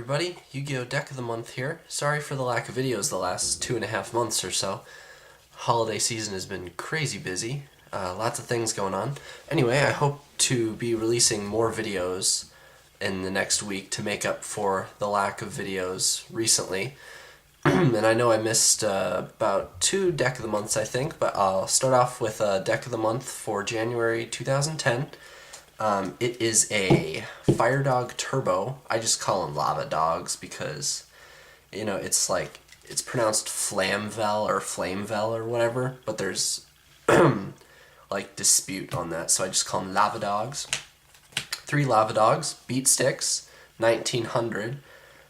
everybody, Yu-Gi-Oh! Deck of the Month here. Sorry for the lack of videos the last 2.5 months or so. Holiday season has been crazy busy. Lots of things going on. Anyway, I hope to be releasing more videos in the next week to make up for the lack of videos recently. And I know I missed about 2 Deck of the Months, I think, but I'll start off with Deck of the Month for January 2010. It is a Fire Dog Turbo. I just call them Lava Dogs because, you know, it's pronounced Flamvel or Flamevel or whatever, but there's like dispute on that, so I just call them Lava Dogs. 3 Lava Dogs, beat sticks, 1900.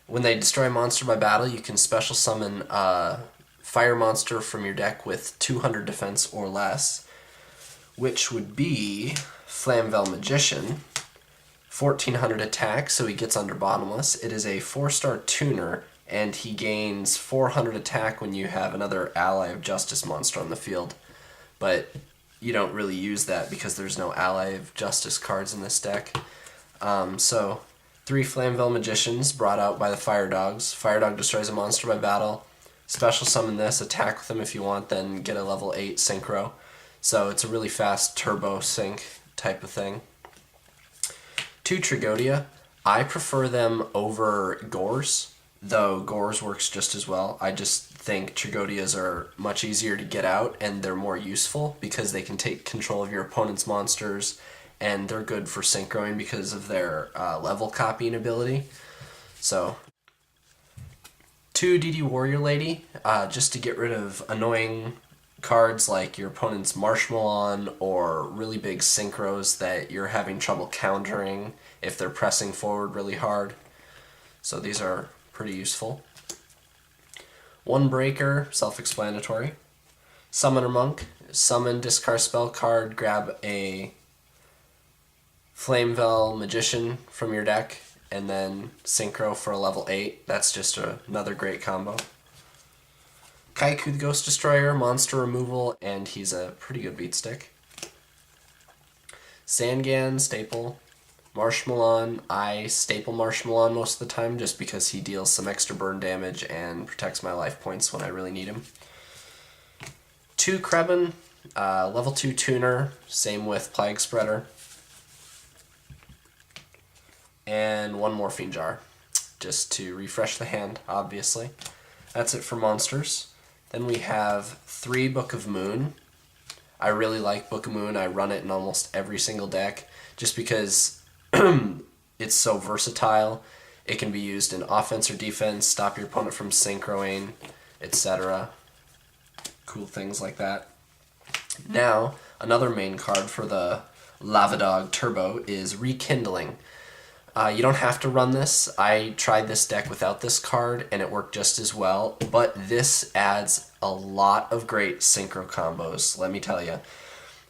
When they destroy a monster by battle, you can special summon a fire monster from your deck with 200 defense or less, which would be Flamvel Magician, 1400 attack, so he gets under bottomless. It is a 4-star tuner, and he gains 400 attack when you have another Ally of Justice monster on the field. But you don't really use that because there's no Ally of Justice cards in this deck. So 3 Flamvel Magicians brought out by the Fire Dogs. Fire Dog destroys a monster by battle. Special summon this, attack with him if you want, then get a level 8 synchro. So it's a really fast turbo sync type of thing. 2 Trigodia. I prefer them over Gores, though Gores works just as well. I just think Trigodias are much easier to get out, and they're more useful because they can take control of your opponent's monsters, and they're good for synchroing because of their level copying ability. So 2 DD Warrior Lady, just to get rid of annoying cards like your opponent's Marshmalon or really big synchros that you're having trouble countering if they're pressing forward really hard. So these are pretty useful. 1 Breaker, self-explanatory. Summoner Monk, summon, discard spell card, grab a Flamevel Magician from your deck, and then synchro for a level 8. That's just another great combo. Kaiku the Ghost Destroyer, monster removal, and he's a pretty good beat stick. Sangan, staple. Marshmalon, I staple Marshmalon most of the time just because he deals some extra burn damage and protects my life points when I really need him. 2 Krebin, level 2 tuner, same with Plague Spreader. And 1 Morphine Jar, just to refresh the hand, obviously. That's it for monsters. Then we have 3 Book of Moon. I really like Book of Moon. I run it in almost every single deck just because it's so versatile. It can be used in offense or defense, stop your opponent from synchroing, etc. Cool things like that. Now, another main card for the Lava Dog Turbo is Rekindling. You don't have to run this. I tried this deck without this card and it worked just as well, but this adds a lot of great synchro combos, let me tell you.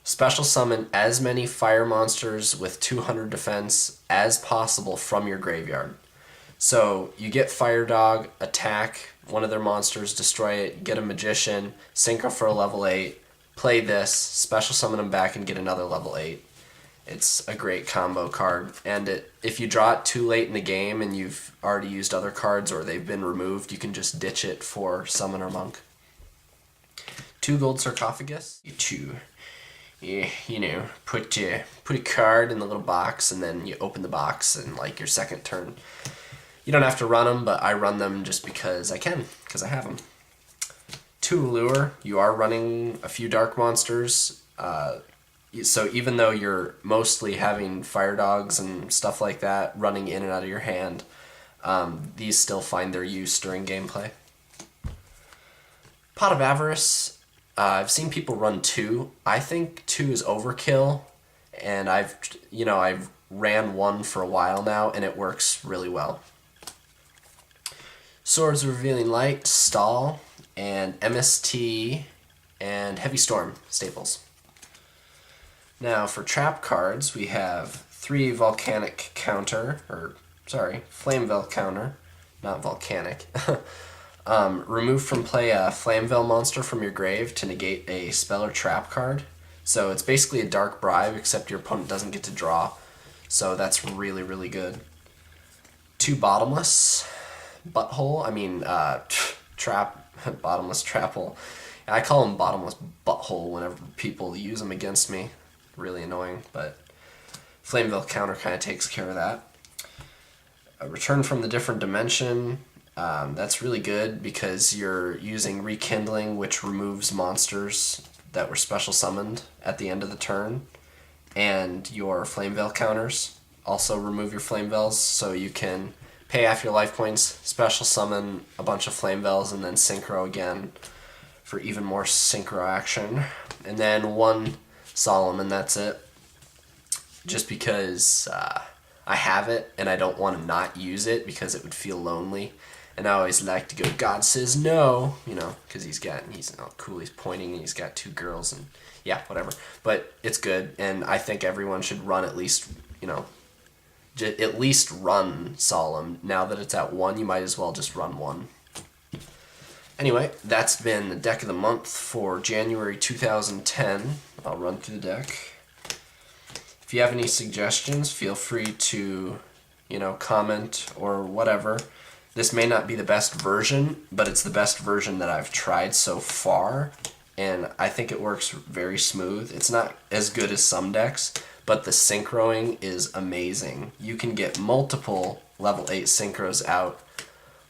Special summon as many fire monsters with 200 defense as possible from your graveyard. So you get Fire Dog, attack one of their monsters, destroy it, get a Magician, synchro for a level 8, play this, special summon them back and get another level 8. It's a great combo card, and if you draw it too late in the game and you've already used other cards or they've been removed, you can just ditch it for Summoner Monk. 2 Gold Sarcophagus. You know, put a card in the little box and then you open the box and like your second turn. You don't have to run them, but I run them just because I can, because I have them. 2 Lure. You are running a few dark monsters. So even though you're mostly having Fire Dogs and stuff like that running in and out of your hand, these still find their use during gameplay. Pot of Avarice. I've seen people run 2. I think 2 is overkill, and I've ran 1 for a while now, and it works really well. Swords Revealing Light, Stall, and MST, and Heavy Storm, staples. Now for trap cards, we have 3 Volcanic Counter, Flamevel Counter, not Volcanic. Remove from play a Flamevel monster from your grave to negate a spell or trap card. So it's basically a Dark Bribe, except your opponent doesn't get to draw. So that's really, really good. 2 Bottomless, butthole. I mean, trap, bottomless trap hole. I call them bottomless butthole whenever people use them against me. Really annoying, but Flameville counter kind of takes care of that. A return from the different dimension. That's really good because you're using Rekindling, which removes monsters that were special summoned at the end of the turn. And your Flamevale counters also remove your Flamevales, so you can pay half your life points, special summon a bunch of Flamevales, and then synchro again for even more synchro action. And then one Solemn, and that's it. Just because I have it, and I don't want to not use it because it would feel lonely. And I always like to go, God says no, you know, because he's oh, cool, he's pointing, and he's got two girls, and yeah, whatever. But it's good, and I think everyone should run at least, you know, at least run Solemn. Now that it's at 1, you might as well just run 1. Anyway, that's been the deck of the month for January 2010. I'll run through the deck. If you have any suggestions, feel free to, you know, comment or whatever. This may not be the best version, but it's the best version that I've tried so far, and I think it works very smooth. It's not as good as some decks, but the synchroing is amazing. You can get multiple level 8 synchros out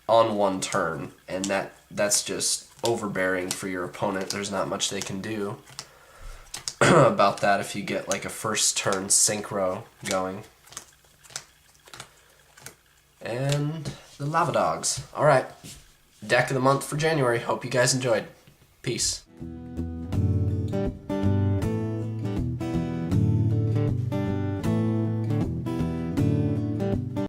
on one turn, and that's just overbearing for your opponent. There's not much they can do about that if you get like a first turn synchro going. And the Lava Dogs. Alright, deck of the month for January. Hope you guys enjoyed. Peace.